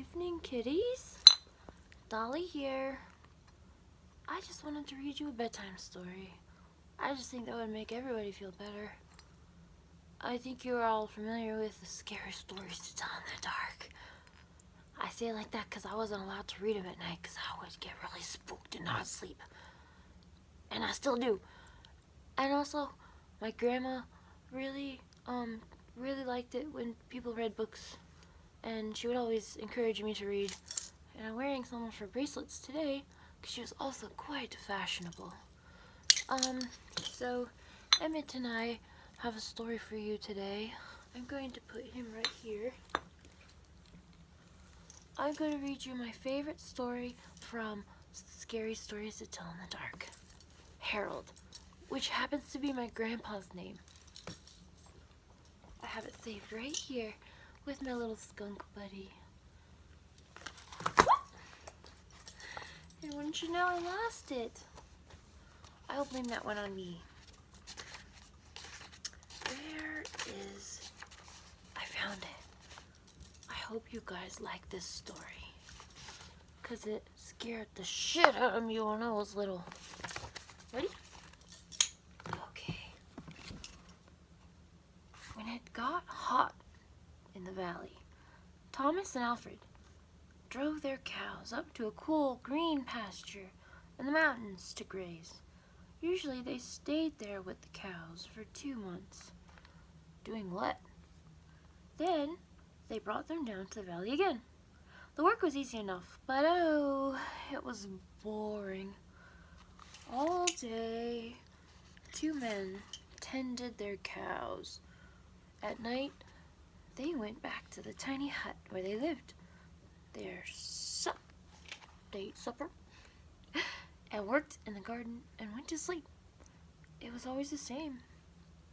evening, kitties. Dolly here. I just wanted to read you a bedtime story. I just think that would make everybody feel better. I think you're all familiar with the scary stories to tell in the dark. I say it like that because I wasn't allowed to read them at night because I would get really spooked and not sleep. And I still do. And also, my grandma really liked it when people read books. And she would always encourage me to read. And I'm wearing some of her bracelets today because she was also quite fashionable. So Emmett and I have a story for you today. I'm going to put him right here. I'm going to read you my favorite story from Scary Stories to Tell in the Dark. Harold, which happens to be my grandpa's name. I have it saved right here with my little skunk buddy. And wouldn't you know, I lost it. I'll blame that one on me. I found it. I hope you guys like this story, because it scared the shit out of me when I was little. Ready? Okay. When it got hot in the valley, Thomas and Alfred drove their cows up to a cool green pasture in the mountains to graze. Usually they stayed there with the cows for 2 months. Doing what? Then they brought them down to the valley again. The work was easy enough, but oh, it was boring. All day, 2 men tended their cows. At night, they went back to the tiny hut where they lived. They ate supper and worked in the garden and went to sleep. It was always the same.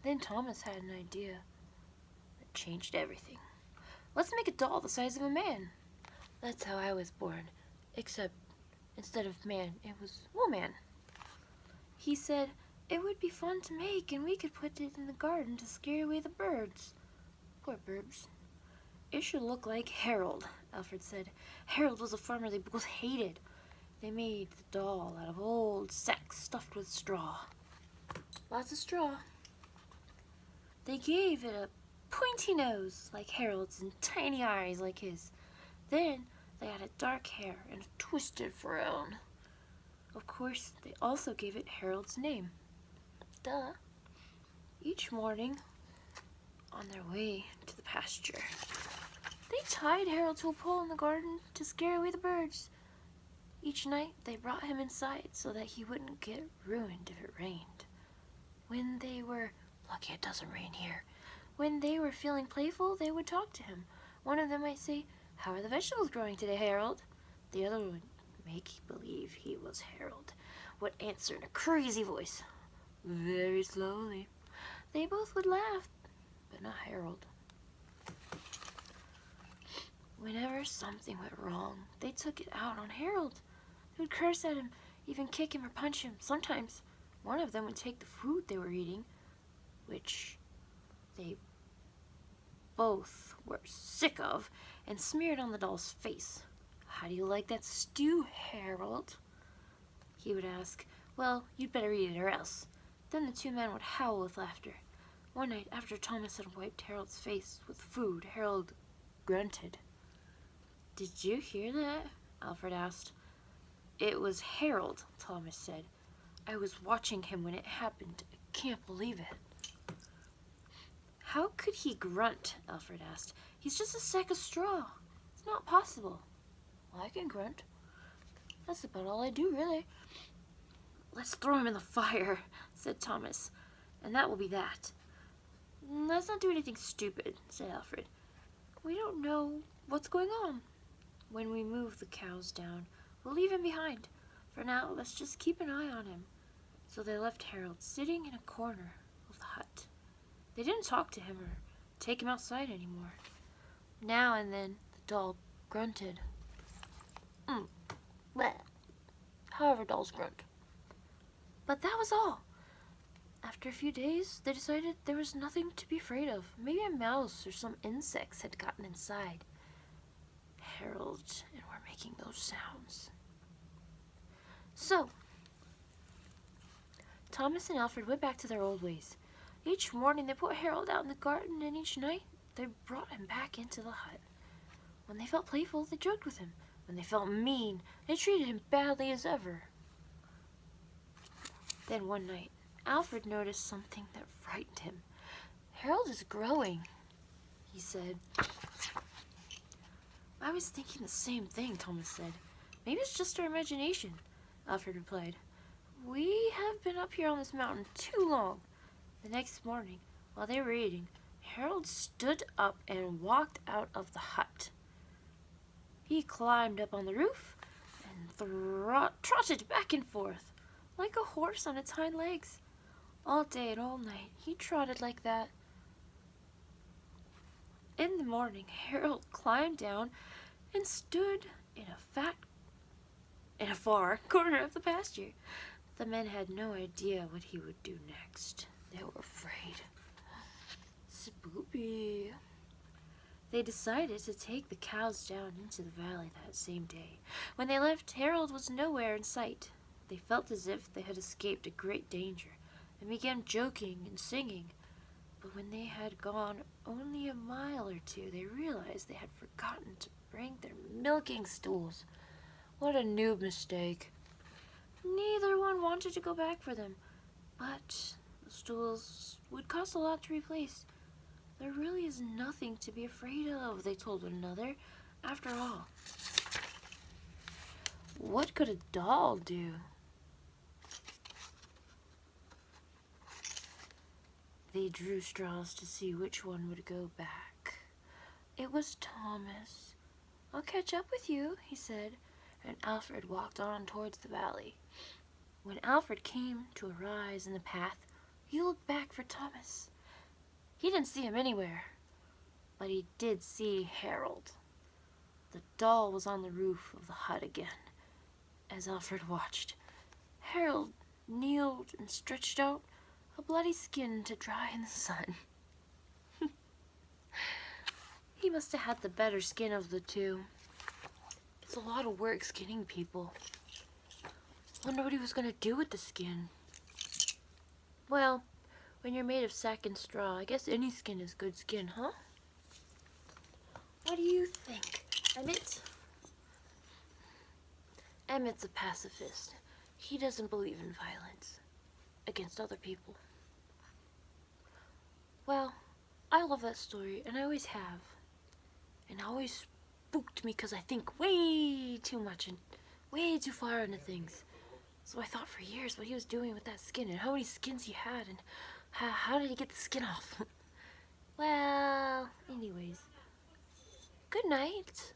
Then Thomas had an idea that changed everything. Let's make a doll the size of a man. That's how I was born, except instead of man, it was woman. He said it would be fun to make and we could put it in the garden to scare away the birds. Poor birds. It should look like Harold, Alfred said. Harold was a farmer they both hated. They made the doll out of old sacks stuffed with straw. Lots of straw. They gave it a pointy nose like Harold's and tiny eyes like his. Then they added dark hair and a twisted frown. Of course, they also gave it Harold's name. Duh. Each morning, on their way to the pasture, they tied Harold to a pole in the garden to scare away the birds. Each night, they brought him inside so that he wouldn't get ruined if it rained. When they were, lucky it doesn't rain here, when they were feeling playful, they would talk to him. One of them might say, "How are the vegetables growing today, Harold?" The other would make believe he was Harold, would answer in a crazy voice, very slowly. They both would laugh, but not Harold. Whenever something went wrong, they took it out on Harold. They would curse at him, even kick him or punch him. Sometimes one of them would take the food they were eating, which they both were sick of, and smear it on the doll's face. "How do you like that stew, Harold?" he would ask. "Well, you'd better eat it or else." Then the 2 men would howl with laughter. One night, after Thomas had wiped Harold's face with food, Harold grunted. "Did you hear that?" Alfred asked. "It was Harold," Thomas said. "I was watching him when it happened. I can't believe it." "How could he grunt?" Alfred asked. "He's just a sack of straw. It's not possible." "Well, I can grunt. That's about all I do, really." "Let's throw him in the fire," said Thomas, "and that will be that." "Let's not do anything stupid," said Alfred. "We don't know what's going on. When we move the cows down, we'll leave him behind. For now, let's just keep an eye on him." So they left Harold sitting in a corner of the hut. They didn't talk to him or take him outside anymore. Now and then, the doll grunted. Bleh. However dolls grunt. But that was all. After a few days, they decided there was nothing to be afraid of. Maybe a mouse or some insects had gotten inside. Harold and were making those sounds. So, Thomas and Alfred went back to their old ways. Each morning they put Harold out in the garden, and each night they brought him back into the hut. When they felt playful, they joked with him. When they felt mean, they treated him badly as ever. Then one night, Alfred noticed something that frightened him. "Harold is growing," he said. "I was thinking the same thing," Thomas said. "Maybe it's just our imagination," Alfred replied. "We have been up here on this mountain too long." The next morning, while they were eating, Harold stood up and walked out of the hut. He climbed up on the roof and trotted back and forth, like a horse on its hind legs. All day and all night, he trotted like that. In the morning, Harold climbed down and stood in a far corner of the pasture. The men had no idea what he would do next. They were afraid. Spoopy. They decided to take the cows down into the valley that same day. When they left, Harold was nowhere in sight. They felt as if they had escaped a great danger and began joking and singing. But when they had gone only a mile or two, they realized they had forgotten to bring their milking stools. What a noob mistake. Neither one wanted to go back for them, but the stools would cost a lot to replace. "There really is nothing to be afraid of," they told one another. "After all, what could a doll do?" They drew straws to see which one would go back. It was Thomas. "I'll catch up with you," he said, and Alfred walked on towards the valley. When Alfred came to a rise in the path, he looked back for Thomas. He didn't see him anywhere, but he did see Harold. The doll was on the roof of the hut again. As Alfred watched, Harold kneeled and stretched out a bloody skin to dry in the sun. He must have had the better skin of the two. It's a lot of work skinning people. Wonder what he was going to do with the skin. Well, when you're made of sack and straw, I guess any skin is good skin, huh? What do you think, Emmett? Emmett's a pacifist. He doesn't believe in violence against other people. Well, I love that story, and I always have. And it always spooked me because I think way too much and way too far into things. So I thought for years what he was doing with that skin and how many skins he had and how did he get the skin off? Well, anyways, good night.